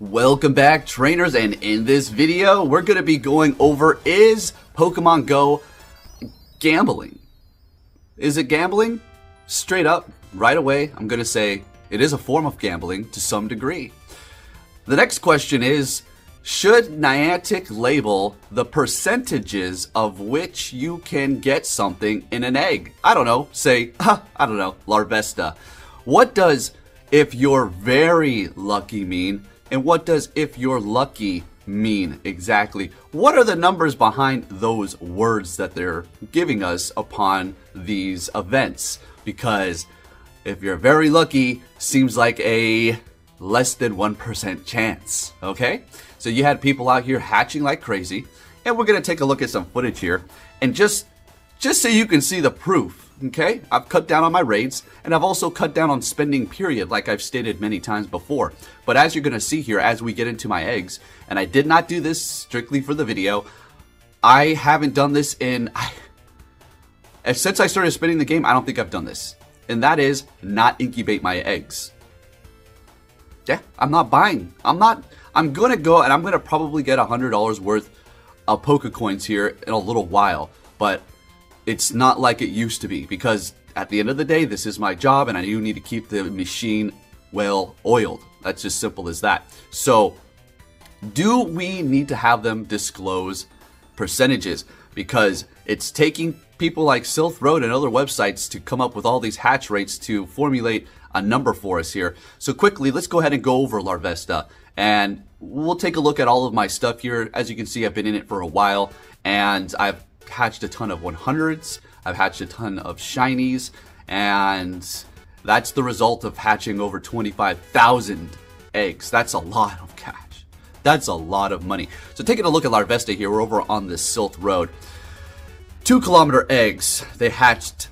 Welcome back, trainers, and in this video we're going to be going over, is Pokemon Go gambling? Is it gambling? Straight up, right away, I'm going to say it is a form of gambling to some degree. The next question is, should Niantic label the percentages of which you can get something in an egg? I don't know, say, Larvesta. What does if you're very lucky mean? And what does if you're lucky mean exactly? What are the numbers behind those words that they're giving us upon these events? Because if you're very lucky seems like a less than 1% chance, okay? So you had people out here hatching like crazy, and we're gonna take a look at some footage here, and just so you can see the proof, okay? I've cut down on my raids, and I've also cut down on spending period, like I've stated many times before. But as you're gonna see here, as we get into my eggs, and I did not do this strictly for the video, I haven't done this since I started spending the game, I don't think I've done this. And that is not incubate my eggs. Yeah, I'm not buying. I'm gonna go and I'm gonna probably get $100 worth of Pokecoins here in a little while, but it's not like it used to be, because at the end of the day, this is my job and I do need to keep the machine well oiled. That's just simple as that. So do we need to have them disclose percentages? Because it's taking people like Silph Road and other websites to come up with all these hatch rates to formulate a number for us here. So quickly, let's go ahead and go over Larvesta, and we'll take a look at all of my stuff here. As you can see, I've been in it for a while, and I've hatched a ton of 100s, I've hatched a ton of shinies, and that's the result of hatching over 25,000 eggs. That's a lot of cash. That's a lot of money. So taking a look at Larvesta here, we're over on this Silph Road. 2-kilometer eggs, they hatched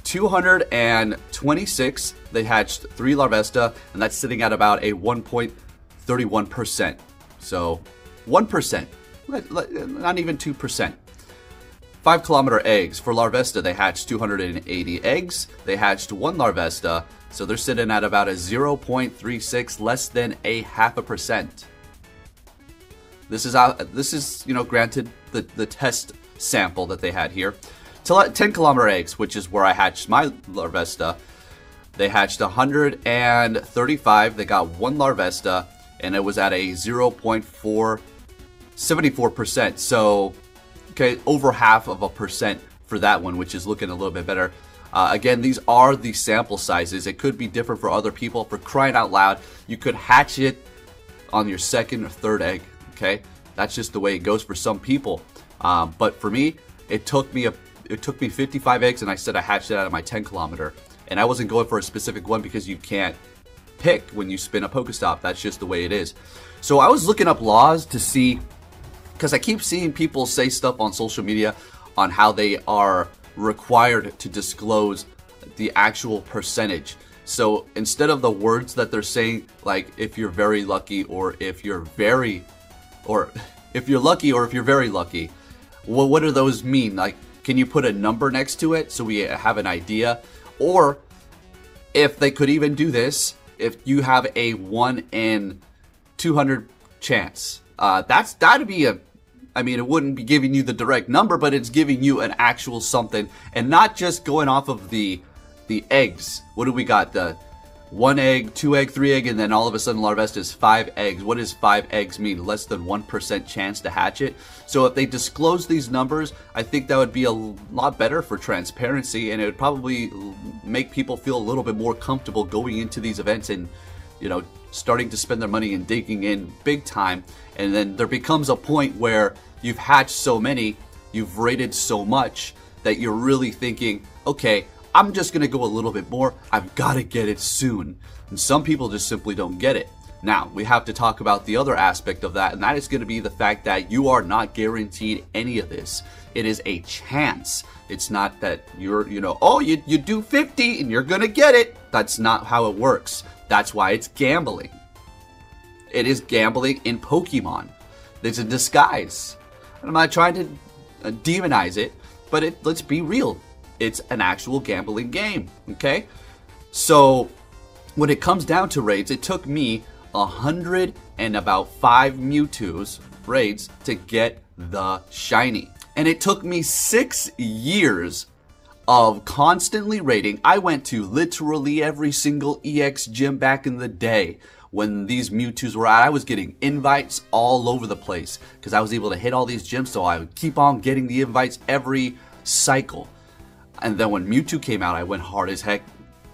226, they hatched 3 Larvesta, and that's sitting at about a 1.31%. So 1%, not even 2%. 5-kilometer eggs. For Larvesta, they hatched 280 eggs. They hatched 1 Larvesta, so they're sitting at about a 0.36, less than a 0.5%. This is granted the test sample that they had here. 10-kilometer eggs, which is where I hatched my Larvesta. They hatched 135. They got 1 Larvesta, and it was at a 0.474%. So, okay, over 0.5% for that one, which is looking a little bit better. Again, these are the sample sizes. It could be different for other people. For crying out loud, you could hatch it on your 2nd or 3rd egg. Okay, that's just the way it goes for some people. But for me, it took me 55 eggs, and I said I hatched it out of my 10-kilometer. And I wasn't going for a specific one because you can't pick when you spin a Pokestop. That's just the way it is. So I was looking up laws to see, because I keep seeing people say stuff on social media on how they are required to disclose the actual percentage. So instead of the words that they're saying, like if you're very lucky, or if you're very, or if you're lucky, or if you're very lucky, well, what do those mean? Like, can you put a number next to it so we have an idea? Or if they could even do this, if you have a 1 in 200 chance, that'd be a, I mean, it wouldn't be giving you the direct number, but it's giving you an actual something, and not just going off of the eggs. What do we got? The 1 egg, 2 egg, 3 egg, and then all of a sudden Larvesta is 5 eggs. What does 5 eggs mean? Less than 1% chance to hatch it. So if they disclose these numbers, I think that would be a lot better for transparency, and it would probably make people feel a little bit more comfortable going into these events and, starting to spend their money and digging in big time. And then there becomes a point where you've hatched so many, you've rated so much, that you're really thinking, okay, I'm just going to go a little bit more. I've got to get it soon. And some people just simply don't get it. Now, we have to talk about the other aspect of that, and that is going to be the fact that you are not guaranteed any of this. It is a chance. It's not that you're, you do 50 and you're going to get it. That's not how it works. That's why it's gambling. It is gambling in Pokemon. It's a disguise. I'm not trying to demonize it, but let's be real. It's an actual gambling game, okay? So when it comes down to raids, it took me 105 Mewtwo's raids to get the shiny. And it took me 6 years of constantly raiding. I went to literally every single EX gym back in the day when these Mewtwo's were out. I was getting invites all over the place because I was able to hit all these gyms, so I would keep on getting the invites every cycle. And then when Mewtwo came out, I went hard as heck,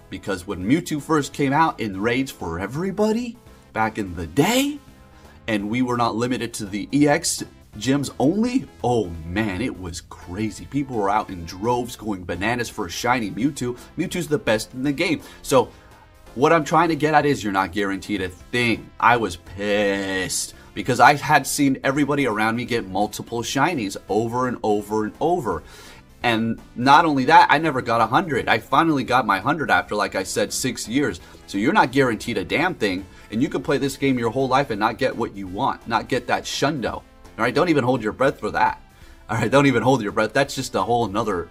because when Mewtwo first came out in raids for everybody back in the day, and we were not limited to the EX gyms only, oh man, it was crazy. People were out in droves going bananas for a shiny Mewtwo. Mewtwo's the best in the game. So what I'm trying to get at is you're not guaranteed a thing. I was pissed because I had seen everybody around me get multiple shinies over and over and over. And not only that, I never got 100. I finally got my 100 after, like I said, 6 years. So you're not guaranteed a damn thing, and you can play this game your whole life and not get what you want, not get that shundo. All right, don't even hold your breath for that. All right, don't even hold your breath. That's just a whole nother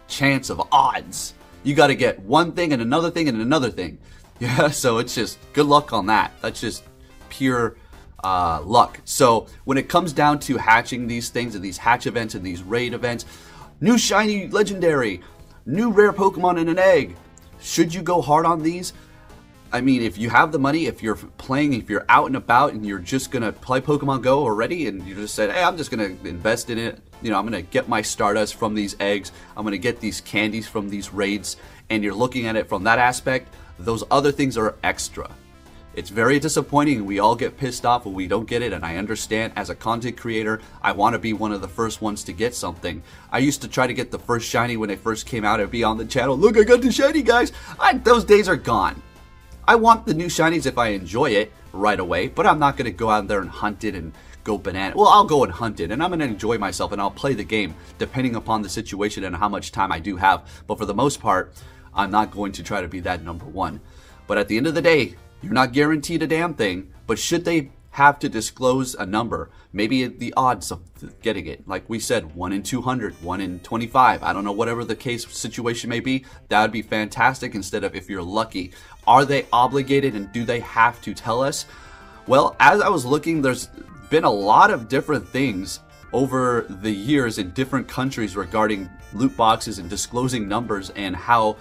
chance of odds. You got to get one thing and another thing and another thing. Yeah, so it's just good luck on that. That's just pure luck. So when it comes down to hatching these things and these hatch events and these raid events, new shiny legendary, new rare Pokemon in an egg, should you go hard on these? I mean, if you have the money, if you're playing, if you're out and about and you're just going to play Pokemon Go already and you just said, hey, I'm just going to invest in it. You know, I'm going to get my Stardust from these eggs. I'm going to get these candies from these raids. And you're looking at it from that aspect. Those other things are extra. It's very disappointing. We all get pissed off when we don't get it. And I understand, as a content creator, I want to be one of the first ones to get something. I used to try to get the first shiny when they first came out and be on the channel. Look, I got the shiny, guys. Those days are gone. I want the new shinies if I enjoy it right away, but I'm not going to go out there and hunt it and go banana. Well, I'll go and hunt it, and I'm going to enjoy myself, and I'll play the game depending upon the situation and how much time I do have. But for the most part, I'm not going to try to be that number one. But at the end of the day, you're not guaranteed a damn thing. But should they have to disclose a number, maybe the odds of getting it, like we said, 1 in 200, 1 in 25, I don't know, whatever the case situation may be, that would be fantastic. Instead of if you're lucky, are they obligated and do they have to tell us? Well, as I was looking, there's been a lot of different things over the years in different countries regarding loot boxes and disclosing numbers and how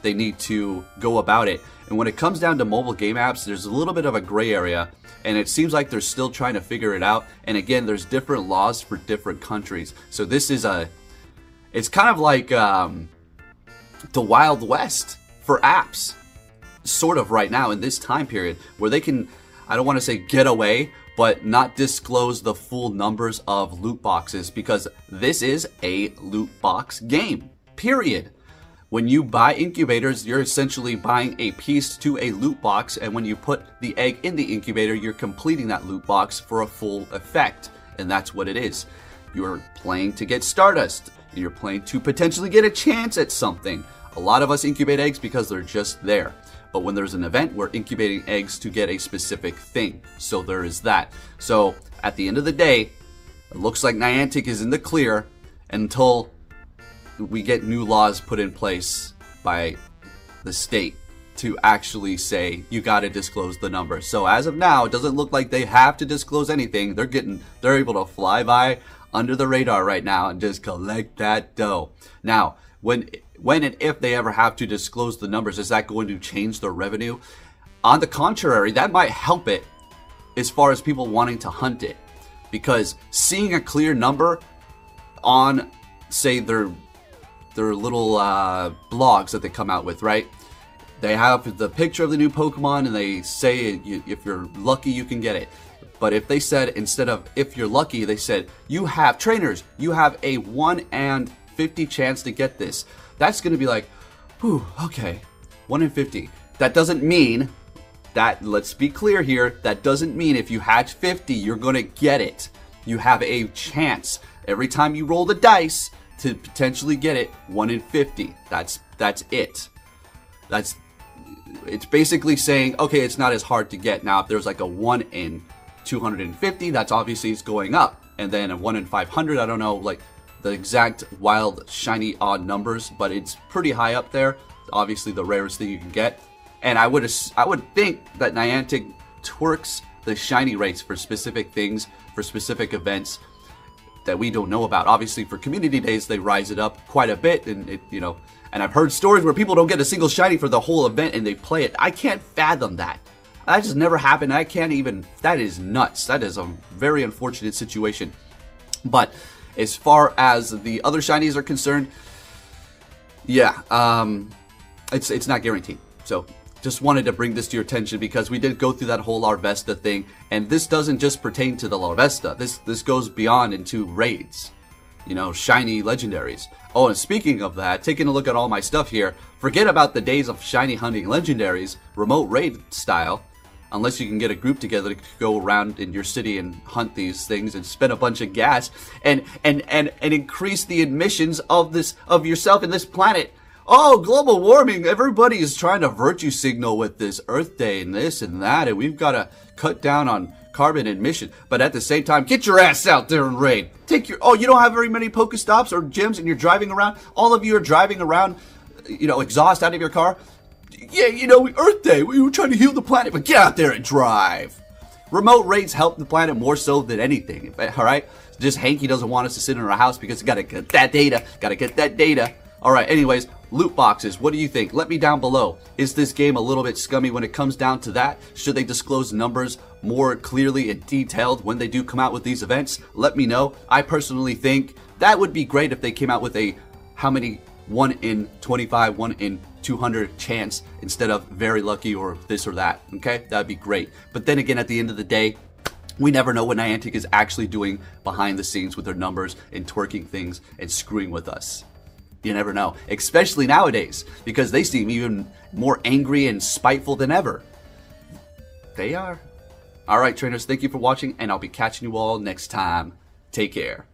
they need to go about it. And when it comes down to mobile game apps, there's a little bit of a gray area, and it seems like they're still trying to figure it out. And again, there's different laws for different countries. So this is it's kind of like the Wild West for apps, sort of right now in this time period, where they can, I don't want to say get away, but not disclose the full numbers of loot boxes, because this is a loot box game, period. When you buy incubators, you're essentially buying a piece to a loot box, and when you put the egg in the incubator, you're completing that loot box for a full effect, and that's what it is. You're playing to get Stardust. You're playing to potentially get a chance at something. A lot of us incubate eggs because they're just there. But when there's an event, we're incubating eggs to get a specific thing. So there is that. So at the end of the day, it looks like Niantic is in the clear until we get new laws put in place by the state to actually say you got to disclose the number. So as of now, it doesn't look like they have to disclose anything. They're able to fly by under the radar right now and just collect that dough. Now, when and if they ever have to disclose the numbers, is that going to change their revenue? On the contrary, that might help it as far as people wanting to hunt it, because seeing a clear number on, say, their little blogs that they come out with, right? They have the picture of the new Pokemon and they say if you're lucky you can get it. But if they said, instead of if you're lucky, they said you have trainers, you have a 1 in 50 chance to get this. That's going to be like, whew, okay, 1 in 50. That doesn't mean that, let's be clear here, that doesn't mean if you hatch 50 you're going to get it. You have a chance every time you roll the dice to potentially get it. 1 in 50. That's it. It's basically saying, okay, it's not as hard to get. Now, if there's like a 1 in 250, that's obviously it's going up. And then a 1 in 500, I don't know like the exact wild, shiny, odd numbers, but it's pretty high up there. Obviously the rarest thing you can get. And I would think that Niantic twerks the shiny rates for specific things, for specific events that we don't know about. Obviously, for community days, they rise it up quite a bit, and and I've heard stories where people don't get a single shiny for the whole event and they play it. I can't fathom that. That just never happened. I can't even. That is nuts. That is a very unfortunate situation. But as far as the other shinies are concerned, yeah, it's not guaranteed. So just wanted to bring this to your attention because we did go through that whole Larvesta thing, and this doesn't just pertain to the Larvesta. This goes beyond into raids, shiny legendaries. Oh, and speaking of that, taking a look at all my stuff here, forget about the days of shiny hunting legendaries, remote raid style, unless you can get a group together to go around in your city and hunt these things and spend a bunch of gas and increase the emissions of yourself and this planet. Oh, global warming, everybody is trying to virtue signal with this Earth Day and this and that, and we've got to cut down on carbon emission. But at the same time, get your ass out there and raid. You don't have very many Pokestops or gyms and you're driving around. All of you are driving around, exhaust out of your car. Yeah, Earth Day, we were trying to heal the planet, but get out there and drive. Remote raids help the planet more so than anything, all right? Just Hanky doesn't want us to sit in our house because got to get that data. All right, anyways, loot boxes, what do you think? Let me down below. Is this game a little bit scummy when it comes down to that? Should they disclose numbers more clearly and detailed when they do come out with these events? Let me know. I personally think that would be great if they came out with a how many 1 in 25, 1 in 200 chance instead of very lucky or this or that, okay? That'd be great. But then again, at the end of the day, we never know what Niantic is actually doing behind the scenes with their numbers and twerking things and screwing with us. You never know, especially nowadays, because they seem even more angry and spiteful than ever. They are. All right, trainers, thank you for watching, and I'll be catching you all next time. Take care.